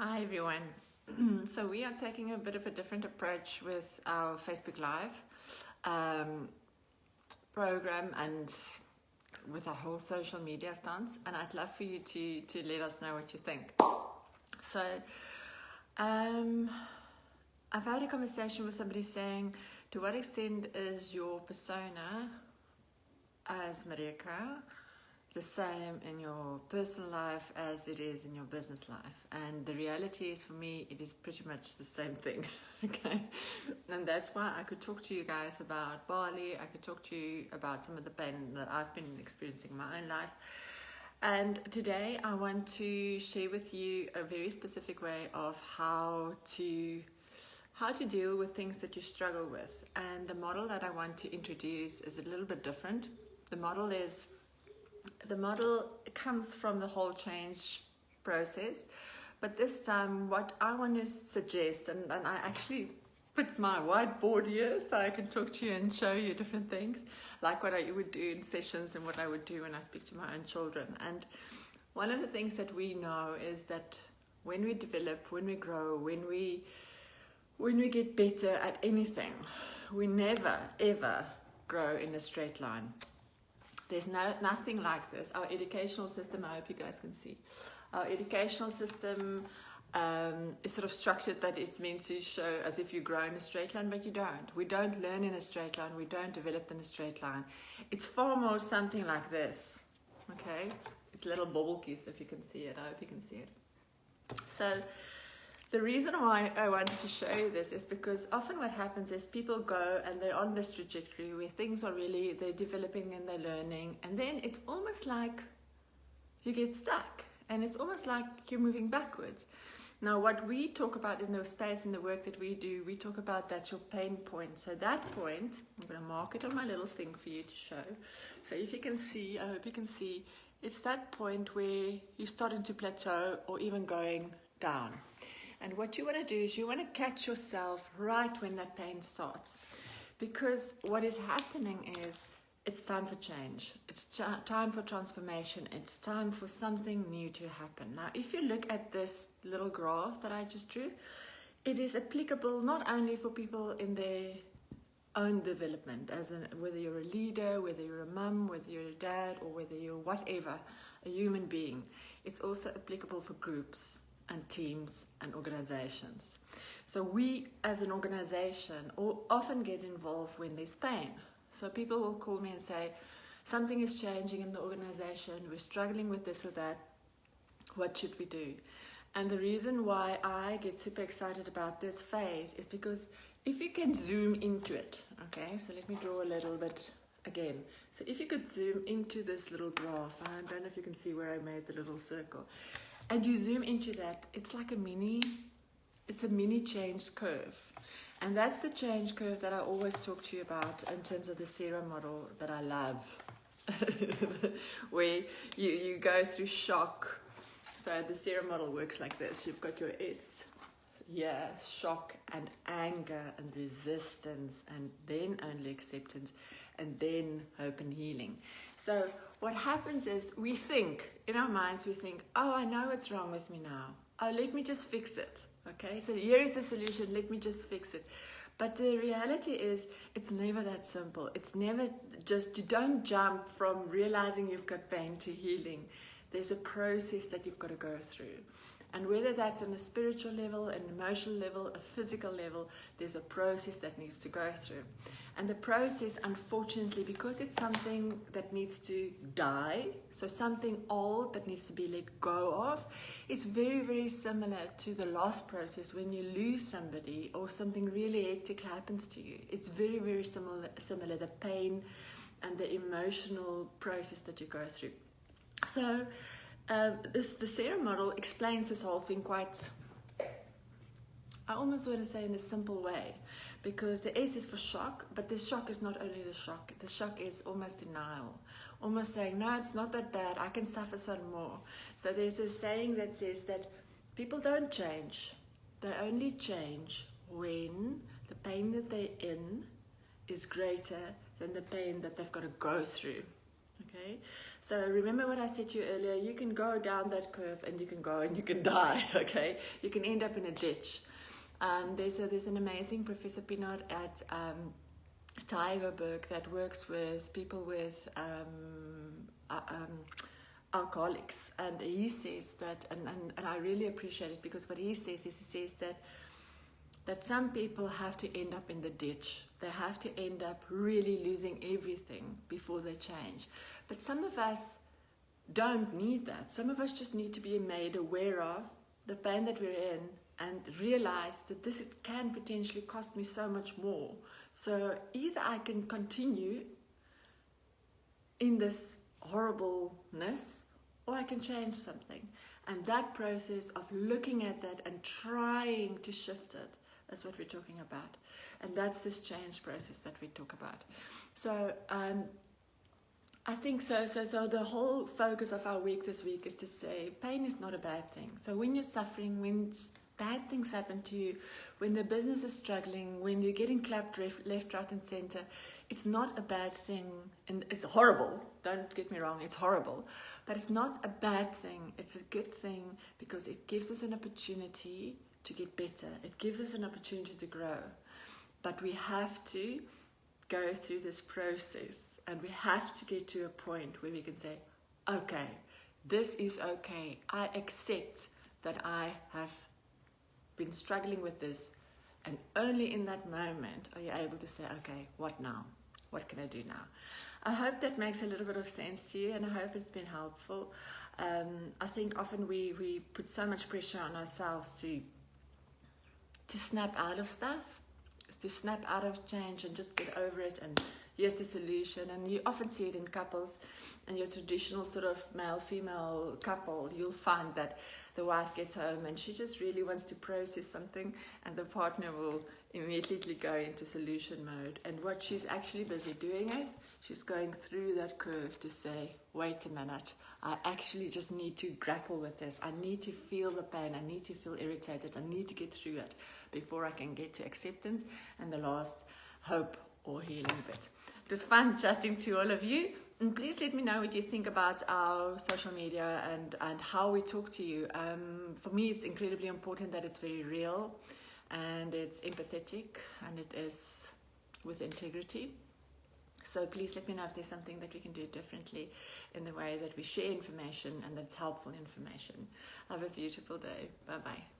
Hi everyone. So we are taking a bit of a different approach with our Facebook Live program and with our whole social media stance, and I'd love for you to let us know what you think. So I've had a conversation with somebody saying, to what extent is your persona as Mariheca the same in your personal life as it is in your business life? And the reality is, for me, it is pretty much the same thing. Okay, and that's why I could talk to you guys about Bali. I could talk to you about some of the pain that I've been experiencing in my own life. And today I want to share with you a very specific way of how to deal with things that you struggle with. And the model that I want to introduce is a little bit different. The model comes from the whole change process, but this time what I want to suggest, and I actually put my whiteboard here so I can talk to you and show you different things, like what I would do in sessions and what I would do when I speak to my own children. And one of the things that we know is that when we develop, when we grow, when we get better at anything, we never ever grow in a straight line. There's nothing like this. Our educational system, I hope you guys can see, our educational system is sort of structured that it's meant to show as if you grow in a straight line, but you don't. We don't learn in a straight line. We don't develop in a straight line. It's far more something like this, okay? It's little bobblekies, if you can see it. I hope you can see it. So the reason why I wanted to show you this is because often what happens is people go and they're on this trajectory where things are really, they're developing and they're learning, and then it's almost like you get stuck and it's almost like you're moving backwards. Now, what we talk about in the space and the work that we do, we talk about that's your pain point. So that point, I'm going to mark it on my little thing for you to show. So if you can see, I hope you can see, it's that point where you're starting to plateau or even going down. And what you want to do is you want to catch yourself right when that pain starts. Because what is happening is it's time for change. It's time for transformation. It's time for something new to happen. Now, if you look at this little graph that I just drew, it is applicable not only for people in their own development, as in whether you're a leader, whether you're a mum, whether you're a dad, or whether you're whatever, a human being. It's also applicable for groups and teams and organizations. So we as an organization often get involved when there's pain. So people will call me and say, something is changing in the organization, we're struggling with this or that, what should we do? And the reason why I get super excited about this phase is because if you can zoom into it, okay, so let me draw a little bit again. So if you could zoom into this little graph, I don't know if you can see where I made the little circle, and you zoom into that, it's like a mini change curve. And that's the change curve that I always talk to you about in terms of the Sarah model that I love, where you go through shock. So the Sarah model works like this. You've got your S, shock and anger and resistance, and then only acceptance, and then hope and healing. So what happens is we think, in our minds, we think, oh, I know what's wrong with me now. Oh, let me just fix it. Okay, so here is the solution, let me just fix it. But the reality is, it's never that simple. It's never just, you don't jump from realizing you've got pain to healing. There's a process that you've got to go through. And whether that's on a spiritual level, an emotional level, a physical level, there's a process that needs to go through. And the process, unfortunately, because it's something that needs to die, so something old that needs to be let go of, it's very, very similar to the loss process when you lose somebody or something really hectic happens to you. It's very, very similar, the pain and the emotional process that you go through. So the Sarah model explains this whole thing quite, I almost want to say, in a simple way, because the S is for shock, but the shock is not only the shock is almost denial, almost saying, no, it's not that bad, I can suffer some more. So there's a saying that says that people don't change, they only change when the pain that they're in is greater than the pain that they've got to go through. Okay, so remember what I said to you earlier, you can go down that curve and you can go and you can die, okay? You can end up in a ditch. There's an amazing Professor Pinard at Tigerberg that works with people with alcoholics, and he says that, and I really appreciate it, because what he says is, he says that some people have to end up in the ditch. They have to end up really losing everything before they change. But some of us don't need that. Some of us just need to be made aware of the pain that we're in and realize that this can potentially cost me so much more. So either I can continue in this horribleness, or I can change something. And that process of looking at that and trying to shift it, that's what we're talking about. And that's this change process that we talk about. So I think so the whole focus of our week this week is to say pain is not a bad thing. So when you're suffering, when bad things happen to you, when the business is struggling, when you're getting clapped left, right and center, it's not a bad thing. And it's horrible, don't get me wrong, it's horrible, but it's not a bad thing. It's a good thing, because it gives us an opportunity to get better. It gives us an opportunity to grow. But we have to go through this process, and we have to get to a point where we can say, okay, this is okay. I accept that I have been struggling with this, and only in that moment are you able to say, okay, what now? What can I do now? I hope that makes a little bit of sense to you, and I hope it's been helpful. I think often we put so much pressure on ourselves to snap out of stuff, to snap out of change and just get over it, and here's the solution. And you often see it in couples, and your traditional sort of male-female couple, you'll find that the wife gets home and she just really wants to process something, and the partner will immediately go into solution mode. And what she's actually busy doing is she's going through that curve to say, wait a minute, I actually just need to grapple with this. I need to feel the pain. I need to feel irritated. I need to get through it before I can get to acceptance and the last hope or healing bit. It was fun chatting to all of you. And please let me know what you think about our social media and how we talk to you. For me, it's incredibly important that it's very real and it's empathetic and it is with integrity. So please let me know if there's something that we can do differently in the way that we share information and that's helpful information. Have a beautiful day. Bye-bye.